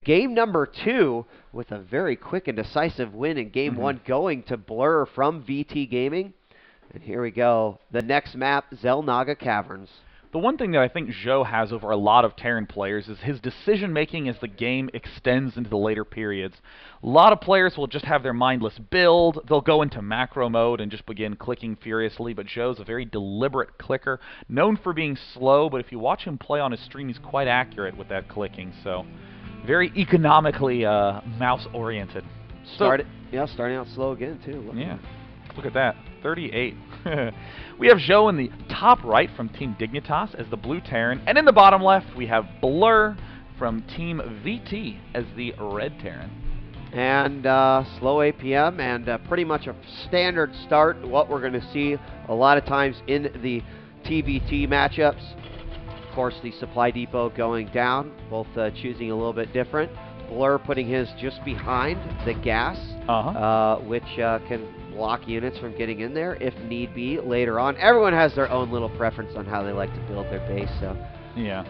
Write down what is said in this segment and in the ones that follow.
Game number 2 with a very quick and decisive win in game 1 going to BlUr from VT Gaming. And here we go. The next map, Xel'Naga Caverns. The one thing that I think Sjow has over a lot of Terran players is his decision-making as the game extends into the later periods. A lot of players will just have their mindless build, they'll go into macro mode and just begin clicking furiously, but Sjow's a very deliberate clicker, known for being slow, but if you watch him play on his stream, he's quite accurate with that clicking, so very economically mouse-oriented. Starting out slow again, too. Yeah. Look at that, 38. We have Sjow in the top right from Team Dignitas as the blue Terran, and in the bottom left we have BlUr from Team VT as the red Terran. And slow APM and pretty much a standard start, what we're going to see a lot of times in the TVT matchups. Of course, the supply depot going down, both choosing a little bit different. BlUr putting his just behind the gas, which can block units from getting in there if need be later on. Everyone has their own little preference on how they like to build their base, so. Yeah.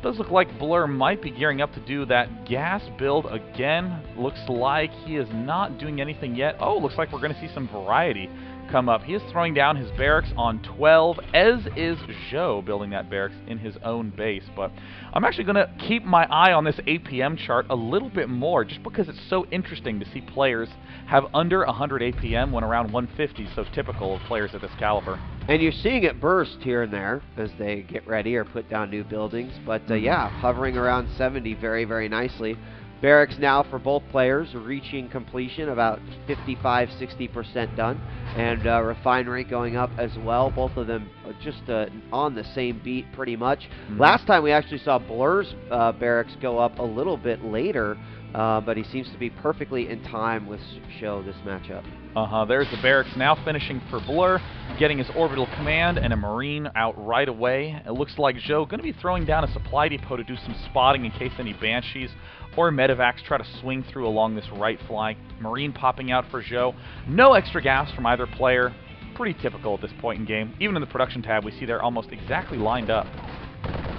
Does look like BlUr might be gearing up to do that gas build again. Looks like he is not doing anything yet. Oh, looks like we're going to see some variety come up. He is throwing down his barracks on 12, as is Sjow building that barracks in his own base. But I'm actually going to keep my eye on this APM chart a little bit more, just because it's so interesting to see players have under 100 APM when around 150, so typical of players at this caliber. And you're seeing it burst here and there as they get ready or put down new buildings. But yeah, hovering around 70 very, very nicely. Barracks now for both players reaching completion, about 55–60% done. And refinery going up as well. Both of them just on the same beat pretty much. Last time we actually saw BlUr's barracks go up a little bit later. But he seems to be perfectly in time with Sjow this matchup. There's the barracks now finishing for BlUr, getting his orbital command and a Marine out right away. It looks like Sjow going to be throwing down a supply depot to do some spotting in case any Banshees or Medivacs try to swing through along this right flank. Marine popping out for Sjow. No extra gas from either player. Pretty typical at this point in game. Even in the production tab, we see they're almost exactly lined up.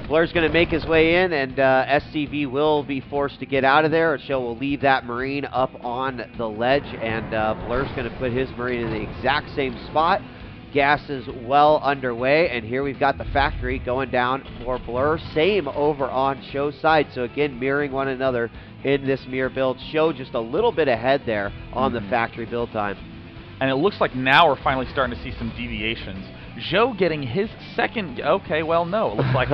BlUr's going to make his way in, and SCV will be forced to get out of there. Sjow will leave that Marine up on the ledge, and BlUr's going to put his Marine in the exact same spot. Gas is well underway, and here we've got the factory going down for BlUr. Same over on Sjow's side, so again, mirroring one another in this mirror build. Sjow just a little bit ahead there on the factory build time. And it looks like now we're finally starting to see some deviations. Sjow getting his second, okay, well, no, it looks like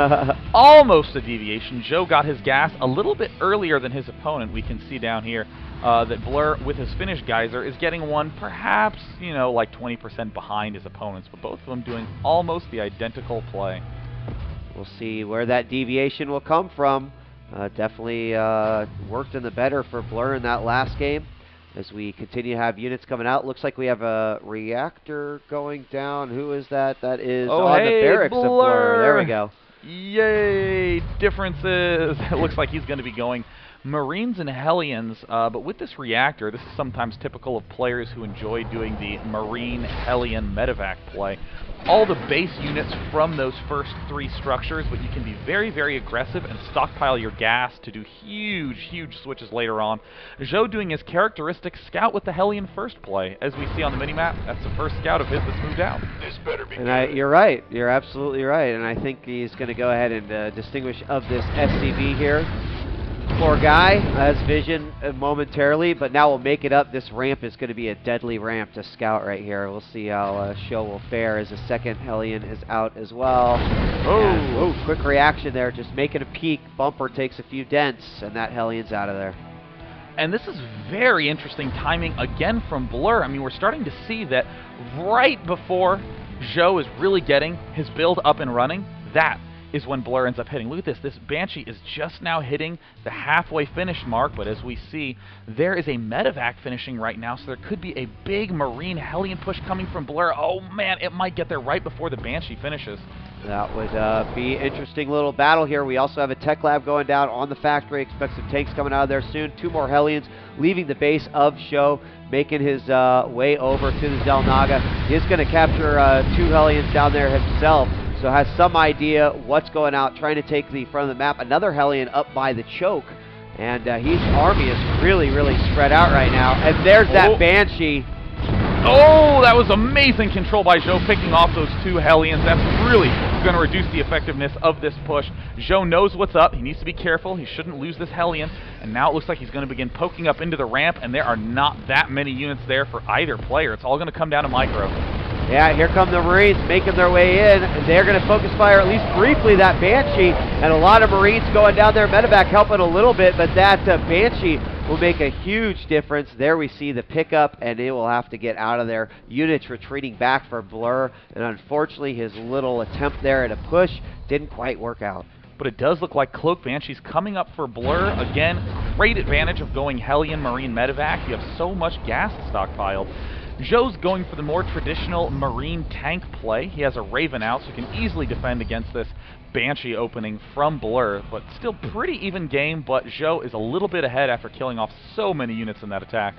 almost a deviation. Sjow got his gas a little bit earlier than his opponent. We can see down here that BlUr, with his finished geyser, is getting one perhaps, you know, like 20% behind his opponents, but both of them doing almost the identical play. We'll see where that deviation will come from. Definitely worked in the better for BlUr in that last game. As we continue to have units coming out, looks like we have a reactor going down. Who is that? That is on the barracks of BlUr. There we go. Yay! Differences. It looks like he's going to be going Marines and Hellions, but with this reactor, this is sometimes typical of players who enjoy doing the Marine Hellion Medivac play. All the base units from those first 3 structures, but you can be very, very aggressive and stockpile your gas to do huge, huge switches later on. Sjow doing his characteristic scout with the Hellion first play. As we see on the minimap, that's the first scout of his that's moved out. This better be and you're right. You're absolutely right. And I think he's going to go ahead and distinguish of this SCV here. Poor guy has vision momentarily, but now we'll make it up. This ramp is going to be a deadly ramp to scout right here. We'll see how Sjow will fare as the second Hellion is out as well. Oh, quick reaction there, just making a peek. Bumper takes a few dents, and that Hellion's out of there. And this is very interesting timing again from BlUr. I mean, we're starting to see that right before Sjow is really getting his build up and running, that is when BlUr ends up hitting. Look at this. This Banshee is just now hitting the halfway finish mark, but as we see, there is a Medivac finishing right now, so there could be a big Marine Hellion push coming from BlUr. Oh man, it might get there right before the Banshee finishes. That would be an interesting little battle here. We also have a tech lab going down on the factory. Expect some tanks coming out of there soon. 2 more Hellions leaving the base of Sjow, making his way over to the Xel'Naga. He's going to capture 2 Hellions down there himself. so has some idea what's going out, trying to take the front of the map. Another Hellion up by the choke, and his army is really, really spread out right now. And there's that Banshee. Oh, that was amazing control by Sjow, picking off those 2 Hellions. That's really going to reduce the effectiveness of this push. Sjow knows what's up. He needs to be careful. He shouldn't lose this Hellion. And now it looks like he's going to begin poking up into the ramp, and there are not that many units there for either player. It's all going to come down to micro. Yeah, here come the Marines making their way in, and they're going to focus fire, at least briefly, that Banshee, and a lot of Marines going down there. Medevac helping a little bit, but that Banshee will make a huge difference. There we see the pickup, and it will have to get out of there. Units retreating back for BlUr, and unfortunately his little attempt there at a push didn't quite work out. But it does look like Cloak Banshee's coming up for BlUr. Again, great advantage of going Hellion Marine Medevac. You have so much gas stockpiled. Sjow's going for the more traditional Marine tank play. He has a Raven out, so he can easily defend against this Banshee opening from BlUr, but still pretty even game, but Sjow is a little bit ahead after killing off so many units in that attack.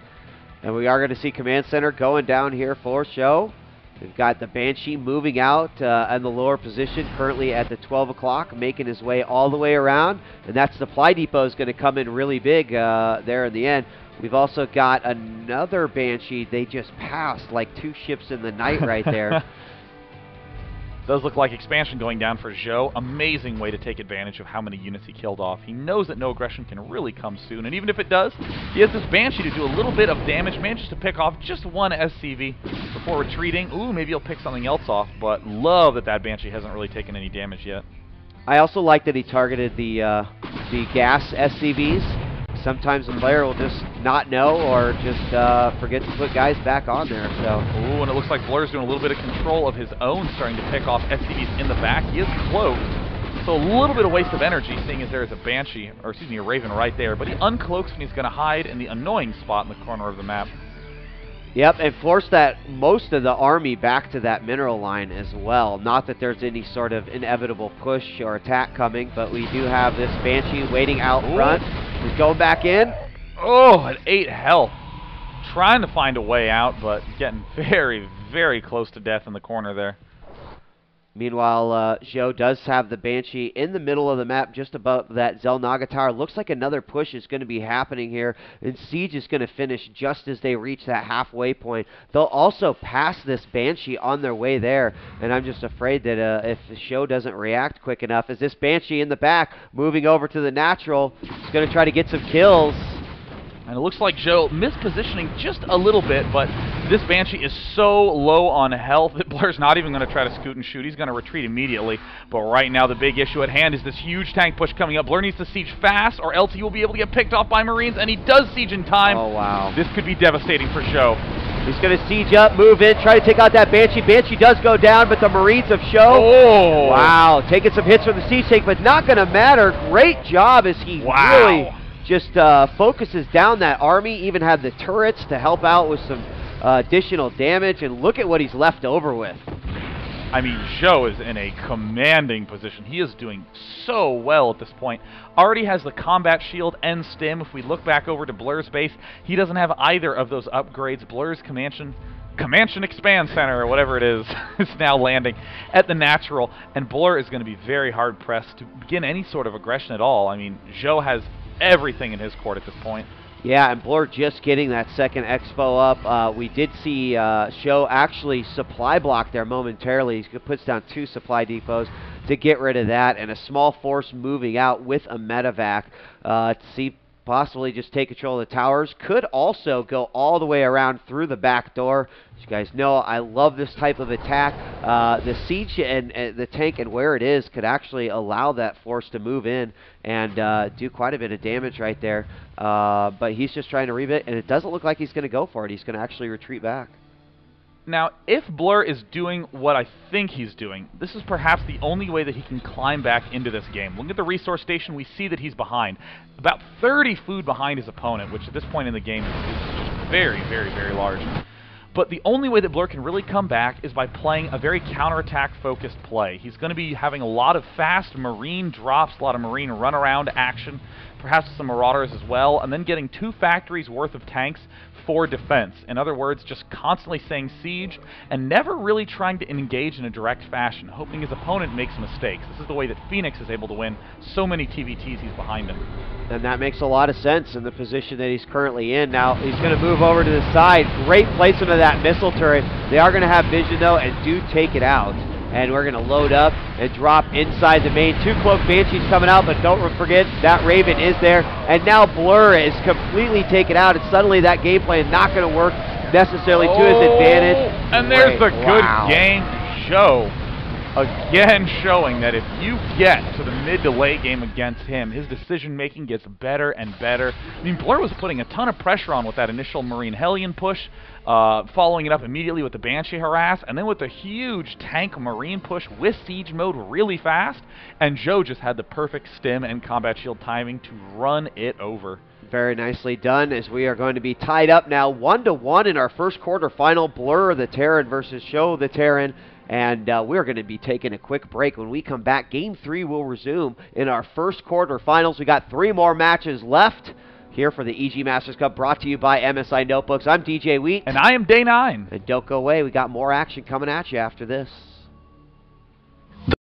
And we are going to see Command Center going down here for Sjow. We've got the Banshee moving out in the lower position, currently at the 12 o'clock, making his way all the way around, and that supply depot is going to come in really big there in the end. We've also got another Banshee. They just passed like 2 ships in the night right there. Does look like expansion going down for Sjow. Amazing way to take advantage of how many units he killed off. He knows that no aggression can really come soon, and even if it does, he has this Banshee to do a little bit of damage. Manages to pick off just 1 SCV before retreating. Ooh, maybe he'll pick something else off, but love that that Banshee hasn't really taken any damage yet. I also like that he targeted the gas SCVs. Sometimes the player will just not know or just forget to put guys back on there. So. Ooh, and it looks like BlUr's doing a little bit of control of his own, starting to pick off SCVs in the back. He is cloaked, so a little bit of waste of energy, seeing as there is a Banshee, or excuse me, a Raven right there. But he uncloaks and he's going to hide in the annoying spot in the corner of the map. Yep, and force that most of the army back to that mineral line as well. Not that there's any sort of inevitable push or attack coming, but we do have this Banshee waiting out front. He's going back in. Oh, at 8 health. Trying to find a way out, but getting very, very close to death in the corner there. Meanwhile, Sjow does have the Banshee in the middle of the map, just above that Xel'Naga tower. Looks like another push is going to be happening here, and Siege is going to finish just as they reach that halfway point. They'll also pass this Banshee on their way there, and I'm just afraid that if the Sjow doesn't react quick enough, as this Banshee in the back, moving over to the natural, is going to try to get some kills. And it looks like Sjow mispositioning just a little bit, but this Banshee is so low on health that BlUr's not even going to try to scoot and shoot. He's going to retreat immediately. But right now the big issue at hand is this huge tank push coming up. BlUr needs to siege fast, or else he will be able to get picked off by Marines, and he does siege in time. Oh, wow. This could be devastating for Sjow. He's going to siege up, move in, try to take out that Banshee. Banshee does go down, but the Marines of Sjow, oh, wow, taking some hits from the siege tank, but not going to matter. Great job as he really just focuses down that army, even had the turrets to help out with some additional damage, and look at what he's left over with. I mean, Sjow is in a commanding position. He is doing so well at this point. Already has the combat shield and stim. If we look back over to BlUr's base, he doesn't have either of those upgrades. BlUr's Command Expand Center, or whatever it is, is now landing at the natural, and BlUr is going to be very hard-pressed to begin any sort of aggression at all. I mean, Sjow has everything in his court at this point. Yeah, and BlUr just getting that second expo up. We did see Sjow actually supply block there momentarily. He puts down 2 supply depots to get rid of that, and a small force moving out with a medevac to see possibly just take control of the towers. Could also go all the way around through the back door. As you guys know, I love this type of attack. The siege and the tank and where it is could actually allow that force to move in and do quite a bit of damage right there. But he's just trying to rev it, and it doesn't look like he's going to go for it. He's going to actually retreat back. Now, if BlUr is doing what I think he's doing, this is perhaps the only way that he can climb back into this game. Looking at the resource station, we see that he's behind. About 30 food behind his opponent, which at this point in the game is just very, very, very large. But the only way that BlUr can really come back is by playing a very counterattack-focused play. He's going to be having a lot of fast Marine drops, a lot of Marine run-around action, perhaps some Marauders as well, and then getting 2 factories worth of tanks for defense. In other words, just constantly staying siege and never really trying to engage in a direct fashion, hoping his opponent makes mistakes. This is the way that Phoenix is able to win so many TVTs he's behind him. And that makes a lot of sense in the position that he's currently in. Now, he's going to move over to the side. Great placement of that missile turret. They are going to have vision, though, and do take it out. And we're going to load up and drop inside the main. 2 Cloak Banshees coming out, but don't forget that Raven is there. And now BlUr is completely taken out, and suddenly that game plan not going to work necessarily to his advantage. And there's the good game Sjow. Again showing that if you get to the mid to late game against him, his decision making gets better and better. I mean, BlUr was putting a ton of pressure on with that initial Marine Hellion push, following it up immediately with the Banshee harass, and then with a huge tank Marine push with siege mode really fast, and Sjow just had the perfect stim and combat shield timing to run it over. Very nicely done, as we are going to be tied up now 1-1 in our first quarterfinal. BlUr the Terran versus Sjow the Terran. And we're going to be taking a quick break. When we come back, Game 3 will resume in our first quarterfinals. We got 3 more matches left here for the EG Masters Cup, brought to you by MSI Notebooks. I'm DJ Wheat. And I am Day9. And don't go away. We got more action coming at you after this.